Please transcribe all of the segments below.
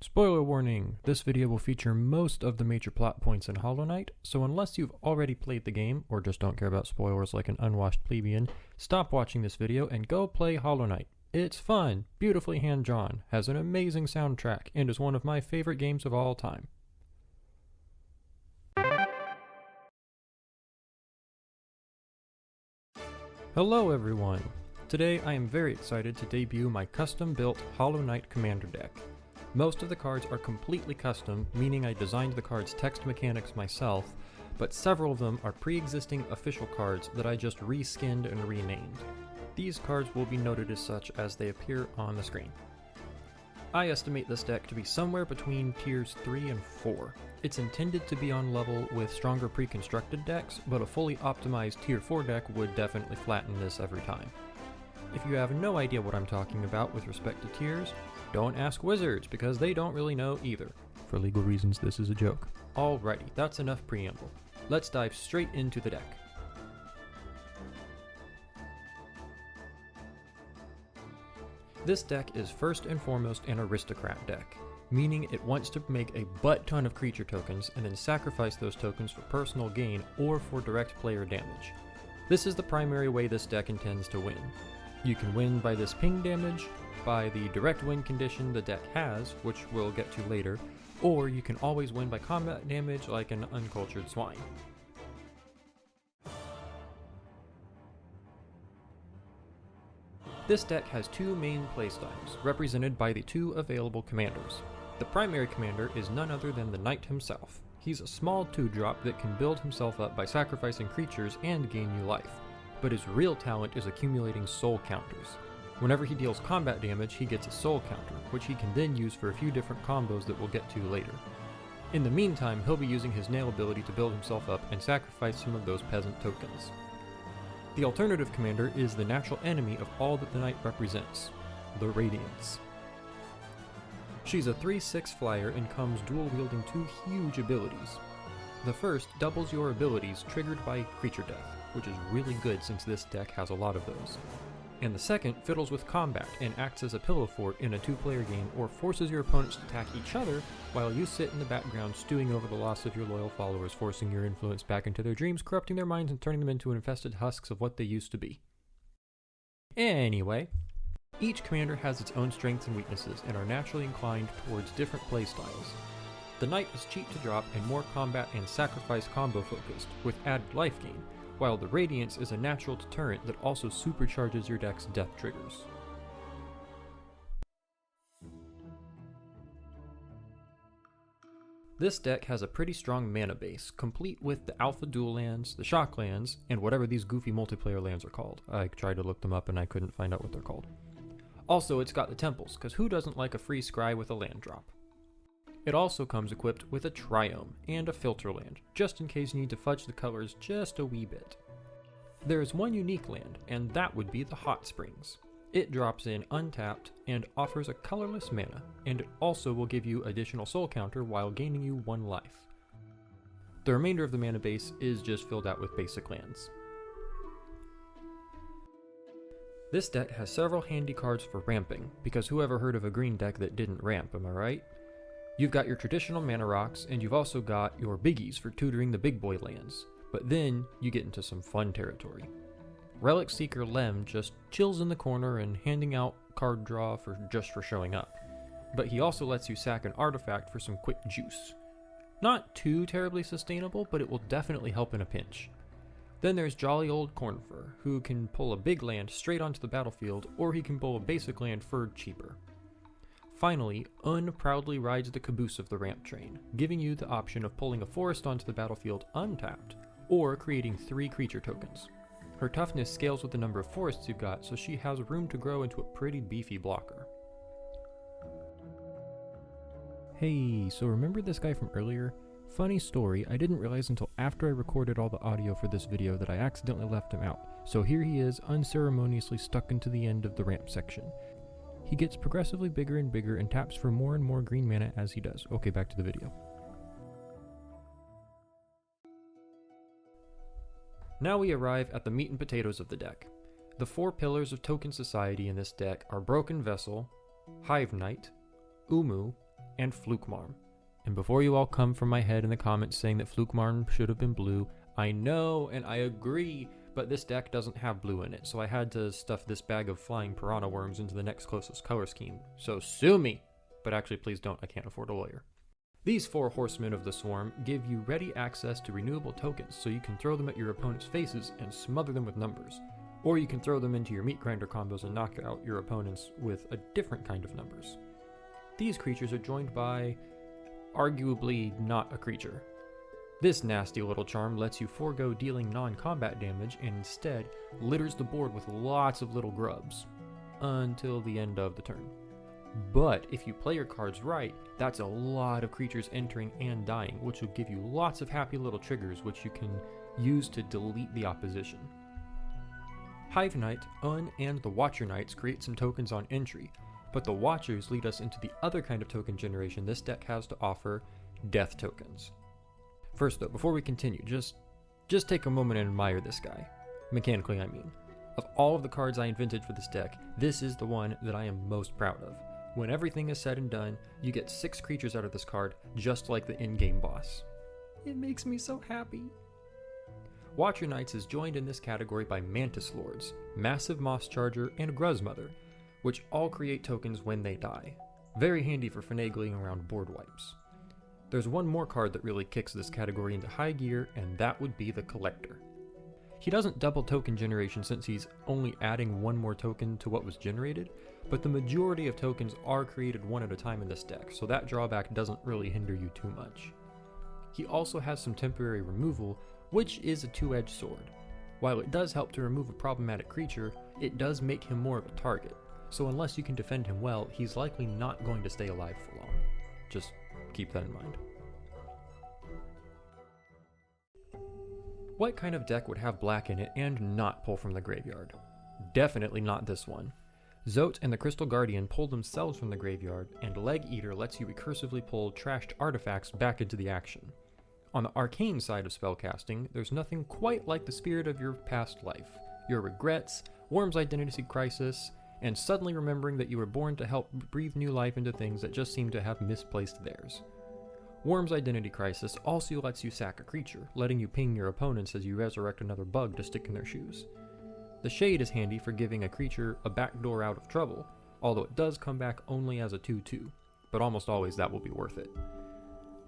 Spoiler warning! This video will feature most of the major plot points in Hollow Knight, so unless you've already played the game, or just don't care about spoilers like an unwashed plebeian, stop watching this video and go play Hollow Knight. It's fun, beautifully hand-drawn, has an amazing soundtrack, and is one of my favorite games of all time. Hello everyone! Today I am very excited to debut my custom-built Hollow Knight Commander deck. Most of the cards are completely custom, meaning I designed the cards' text mechanics myself, but several of them are pre-existing official cards that I just reskinned and renamed. These cards will be noted as such as they appear on the screen. I estimate this deck to be somewhere between tiers 3 and 4. It's intended to be on level with stronger pre-constructed decks, but a fully optimized tier 4 deck would definitely flatten this every time. If you have no idea what I'm talking about with respect to tiers, don't ask wizards, because they don't really know either. For legal reasons, this is a joke. Alrighty, that's enough preamble. Let's dive straight into the deck. This deck is first and foremost an aristocrat deck, meaning it wants to make a butt ton of creature tokens and then sacrifice those tokens for personal gain or for direct player damage. This is the primary way this deck intends to win. You can win by this ping damage, by the direct win condition the deck has, which we'll get to later, or you can always win by combat damage like an uncultured swine. This deck has two main playstyles, represented by the two available commanders. The primary commander is none other than the Knight himself. He's a small 2-drop that can build himself up by sacrificing creatures and gain new life, but his real talent is accumulating soul counters. Whenever he deals combat damage, he gets a soul counter, which he can then use for a few different combos that we'll get to later. In the meantime, he'll be using his nail ability to build himself up and sacrifice some of those peasant tokens. The alternative commander is the natural enemy of all that the Knight represents, the Radiance. She's a 3/6 flyer and comes dual-wielding two huge abilities. The first doubles your abilities triggered by creature death, which is really good since this deck has a lot of those. And the second fiddles with combat and acts as a pillow fort in a 2-player game, or forces your opponents to attack each other while you sit in the background stewing over the loss of your loyal followers, forcing your influence back into their dreams, corrupting their minds, and turning them into infested husks of what they used to be. Anyway, each commander has its own strengths and weaknesses and are naturally inclined towards different playstyles. The Knight is cheap to drop and more combat and sacrifice combo focused, with added life gain, while the Radiance is a natural deterrent that also supercharges your deck's death triggers. This deck has a pretty strong mana base, complete with the Alpha Dual lands, the Shock lands, and whatever these goofy multiplayer lands are called. I tried to look them up and I couldn't find out what they're called. Also, it's got the temples, because who doesn't like a free scry with a land drop? It also comes equipped with a Triome and a Filter land, just in case you need to fudge the colors just a wee bit. There is one unique land, and that would be the Hot Springs. It drops in untapped and offers a colorless mana, and it also will give you additional soul counter while gaining you 1 life. The remainder of the mana base is just filled out with basic lands. This deck has several handy cards for ramping, because who ever heard of a green deck that didn't ramp, am I right? You've got your traditional mana rocks, and you've also got your biggies for tutoring the big boy lands, but then you get into some fun territory. Relic Seeker Lem just chills in the corner and handing out card draw just for showing up, but he also lets you sack an artifact for some quick juice. Not too terribly sustainable, but it will definitely help in a pinch. Then there's Jolly Old Cornfur, who can pull a big land straight onto the battlefield, or he can pull a basic land for cheaper. Finally, Un proudly rides the caboose of the ramp train, giving you the option of pulling a forest onto the battlefield untapped, or creating 3 creature tokens. Her toughness scales with the number of forests you've got, so she has room to grow into a pretty beefy blocker. Hey, so remember this guy from earlier? Funny story, I didn't realize until after I recorded all the audio for this video that I accidentally left him out, so here he is unceremoniously stuck into the end of the ramp section. He gets progressively bigger and bigger and taps for more and more green mana as he does. Okay, back to the video. Now we arrive at the meat and potatoes of the deck. The 4 pillars of Token Society in this deck are Broken Vessel, Hive Knight, Umu, and Flukemarm. And before you all come from my head in the comments saying that Flukemarm should have been blue, I know and I agree, but this deck doesn't have blue in it, so I had to stuff this bag of flying piranha worms into the next closest color scheme. So sue me! But actually please don't, I can't afford a lawyer. These 4 horsemen of the swarm give you ready access to renewable tokens, so you can throw them at your opponent's faces and smother them with numbers. Or you can throw them into your meat grinder combos and knock out your opponents with a different kind of numbers. These creatures are joined by arguably not a creature. This nasty little charm lets you forego dealing non-combat damage and instead litters the board with lots of little grubs until the end of the turn. But if you play your cards right, that's a lot of creatures entering and dying, which will give you lots of happy little triggers which you can use to delete the opposition. Hive Knight, and the Watcher Knights create some tokens on entry, but the Watchers lead us into the other kind of token generation this deck has to offer, death tokens. First though, before we continue, just take a moment and admire this guy. Mechanically, I mean. Of all of the cards I invented for this deck, this is the one that I am most proud of. When everything is said and done, you get 6 creatures out of this card, just like the in-game boss. It makes me so happy. Watcher Knights is joined in this category by Mantis Lords, Massive Moss Charger, and Gruzmother, which all create tokens when they die. Very handy for finagling around board wipes. There's one more card that really kicks this category into high gear, and that would be the Collector. He doesn't double token generation since he's only adding one more token to what was generated, but the majority of tokens are created one at a time in this deck, so that drawback doesn't really hinder you too much. He also has some temporary removal, which is a two-edged sword. While it does help to remove a problematic creature, it does make him more of a target, so unless you can defend him well, he's likely not going to stay alive for long. Just keep that in mind. What kind of deck would have black in it and not pull from the graveyard? Definitely not this one. Zote and the Crystal Guardian pull themselves from the graveyard, and Leg Eater lets you recursively pull trashed artifacts back into the action. On the arcane side of spellcasting, there's nothing quite like the spirit of your past life, your regrets, Worm's identity crisis, and suddenly remembering that you were born to help breathe new life into things that just seem to have misplaced theirs. Worm's identity crisis also lets you sack a creature, letting you ping your opponents as you resurrect another bug to stick in their shoes. The Shade is handy for giving a creature a backdoor out of trouble, although it does come back only as a 2/2, but almost always that will be worth it.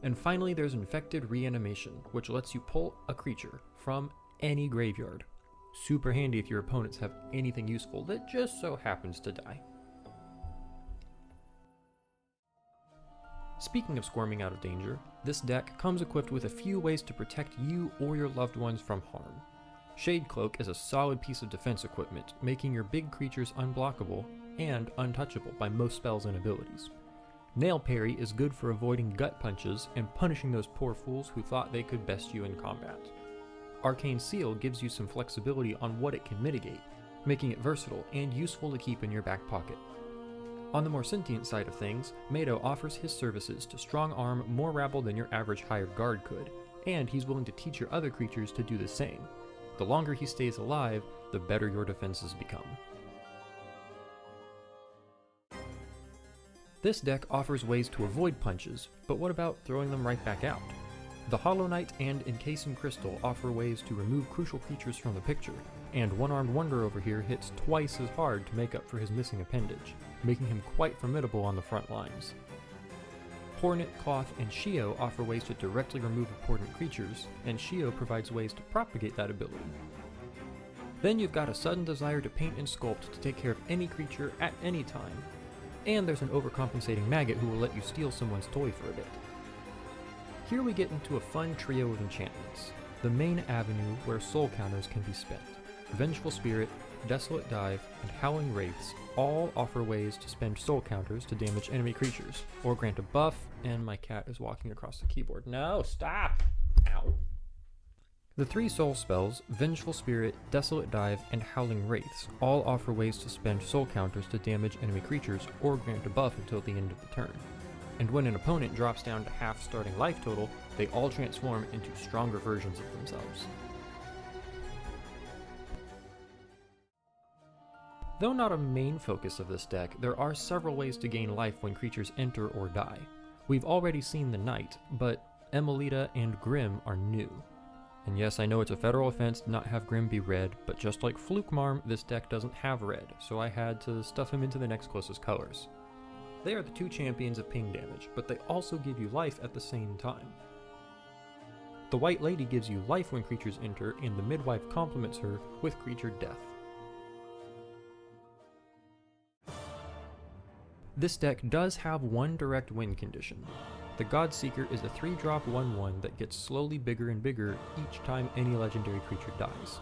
And finally there's Infected Reanimation, which lets you pull a creature from any graveyard. Super handy if your opponents have anything useful that just so happens to die. Speaking of squirming out of danger, this deck comes equipped with a few ways to protect you or your loved ones from harm. Shade Cloak is a solid piece of defense equipment, making your big creatures unblockable and untouchable by most spells and abilities. Nail Parry is good for avoiding gut punches and punishing those poor fools who thought they could best you in combat. Arcane Seal gives you some flexibility on what it can mitigate, making it versatile and useful to keep in your back pocket. On the more sentient side of things, Mado offers his services to strong arm more rabble than your average hired guard could, and he's willing to teach your other creatures to do the same. The longer he stays alive, the better your defenses become. This deck offers ways to avoid punches, but what about throwing them right back out? The Hollow Knight and Encasing Crystal offer ways to remove crucial creatures from the picture, and One-Armed Wonder over here hits twice as hard to make up for his missing appendage, making him quite formidable on the front lines. Hornet, Cloth, and Shio offer ways to directly remove important creatures, and Shio provides ways to propagate that ability. Then you've got a sudden desire to paint and sculpt to take care of any creature at any time, and there's an overcompensating maggot who will let you steal someone's toy for a bit. Here we get into a fun trio of enchantments, the main avenue where soul counters can be spent. Vengeful Spirit, Desolate Dive, and Howling Wraiths all offer ways to spend soul counters to damage enemy creatures, or grant a buff, and my cat is walking across the keyboard. No, stop! Ow. The 3 soul spells, Vengeful Spirit, Desolate Dive, and Howling Wraiths, all offer ways to spend soul counters to damage enemy creatures, or grant a buff until the end of the turn. And when an opponent drops down to half starting life total, they all transform into stronger versions of themselves. Though not a main focus of this deck, there are several ways to gain life when creatures enter or die. We've already seen the Knight, but Emilita and Grim are new. And yes, I know it's a federal offense to not have Grim be red, but just like Flukemarm, this deck doesn't have red, so I had to stuff him into the next closest colors. They are the two champions of ping damage, but they also give you life at the same time. The White Lady gives you life when creatures enter, and the Midwife complements her with creature death. This deck does have one direct win condition. The Godseeker is a 3-drop 1/1 that gets slowly bigger and bigger each time any legendary creature dies.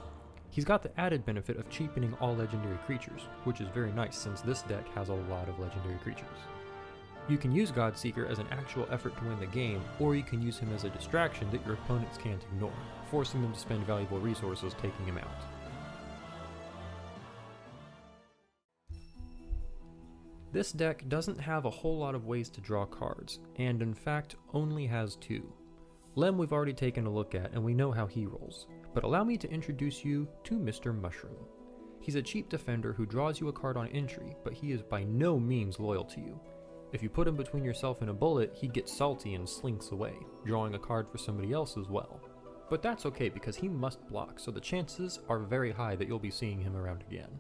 He's got the added benefit of cheapening all legendary creatures, which is very nice since this deck has a lot of legendary creatures. You can use Godseeker as an actual effort to win the game, or you can use him as a distraction that your opponents can't ignore, forcing them to spend valuable resources taking him out. This deck doesn't have a whole lot of ways to draw cards, and in fact only has 2. Lem we've already taken a look at and we know how he rolls, but allow me to introduce you to Mr. Mushroom. He's a cheap defender who draws you a card on entry, but he is by no means loyal to you. If you put him between yourself and a bullet, he gets salty and slinks away, drawing a card for somebody else as well. But that's okay because he must block, so the chances are very high that you'll be seeing him around again.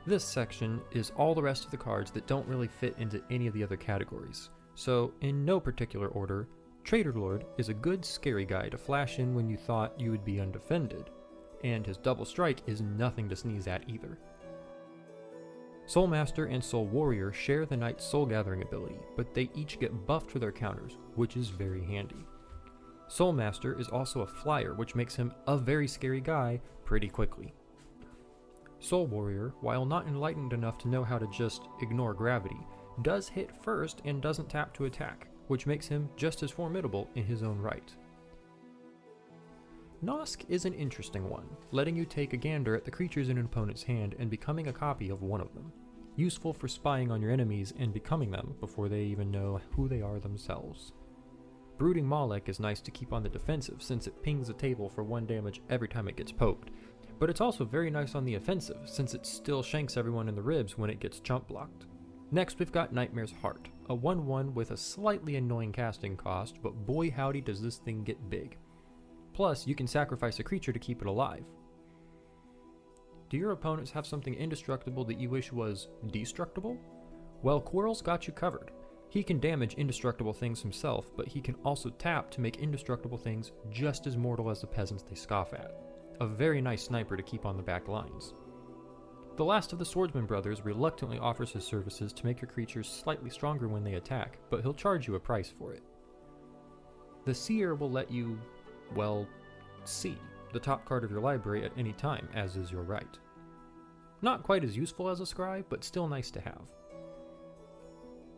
This section is all the rest of the cards that don't really fit into any of the other categories. So, in no particular order, Traitor Lord is a good scary guy to flash in when you thought you would be undefended, and his double strike is nothing to sneeze at either. Soul Master and Soul Warrior share the Knight's Soul Gathering ability, but they each get buffed for their counters, which is very handy. Soul Master is also a flyer, which makes him a very scary guy pretty quickly. Soul Warrior, while not enlightened enough to know how to just ignore gravity, does hit first and doesn't tap to attack, which makes him just as formidable in his own right. Nosk is an interesting one, letting you take a gander at the creatures in an opponent's hand and becoming a copy of one of them. Useful for spying on your enemies and becoming them before they even know who they are themselves. Brooding Malek is nice to keep on the defensive since it pings the table for 1 damage every time it gets poked, but it's also very nice on the offensive since it still shanks everyone in the ribs when it gets chump blocked. Next we've got Nightmare's Heart, a 1/1 with a slightly annoying casting cost, but boy howdy does this thing get big. Plus, you can sacrifice a creature to keep it alive. Do your opponents have something indestructible that you wish was destructible? Well, Quirrell's got you covered. He can damage indestructible things himself, but he can also tap to make indestructible things just as mortal as the peasants they scoff at. A very nice sniper to keep on the back lines. The last of the Swordsman brothers reluctantly offers his services to make your creatures slightly stronger when they attack, but he'll charge you a price for it. The Seer will let you, well, see the top card of your library at any time, as is your right. Not quite as useful as a Scribe, but still nice to have.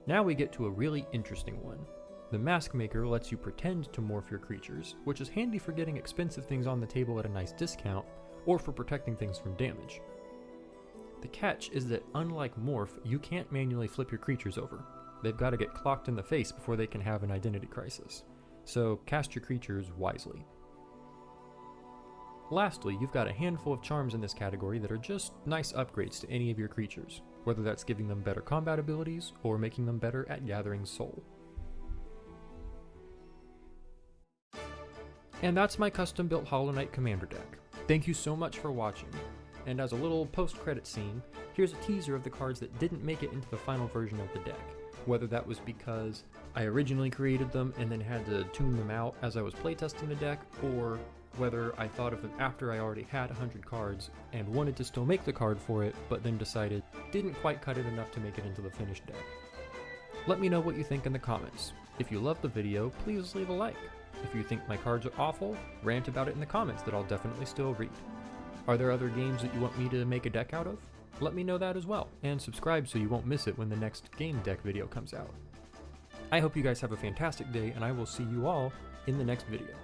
Now we get to a really interesting one. The Mask Maker lets you pretend to morph your creatures, which is handy for getting expensive things on the table at a nice discount, or for protecting things from damage. The catch is that unlike Morph, you can't manually flip your creatures over. They've got to get clocked in the face before they can have an identity crisis. So cast your creatures wisely. Lastly, you've got a handful of charms in this category that are just nice upgrades to any of your creatures, whether that's giving them better combat abilities or making them better at gathering soul. And that's my custom-built Hollow Knight Commander deck. Thank you so much for watching. And as a little post-credit scene, here's a teaser of the cards that didn't make it into the final version of the deck. Whether that was because I originally created them and then had to tune them out as I was playtesting the deck, or whether I thought of them after I already had 100 cards and wanted to still make the card for it, but then decided didn't quite cut it enough to make it into the finished deck. Let me know what you think in the comments. If you loved the video, please leave a like. If you think my cards are awful, rant about it in the comments that I'll definitely still read. Are there other games that you want me to make a deck out of? Let me know that as well, and subscribe so you won't miss it when the next game deck video comes out. I hope you guys have a fantastic day, and I will see you all in the next video.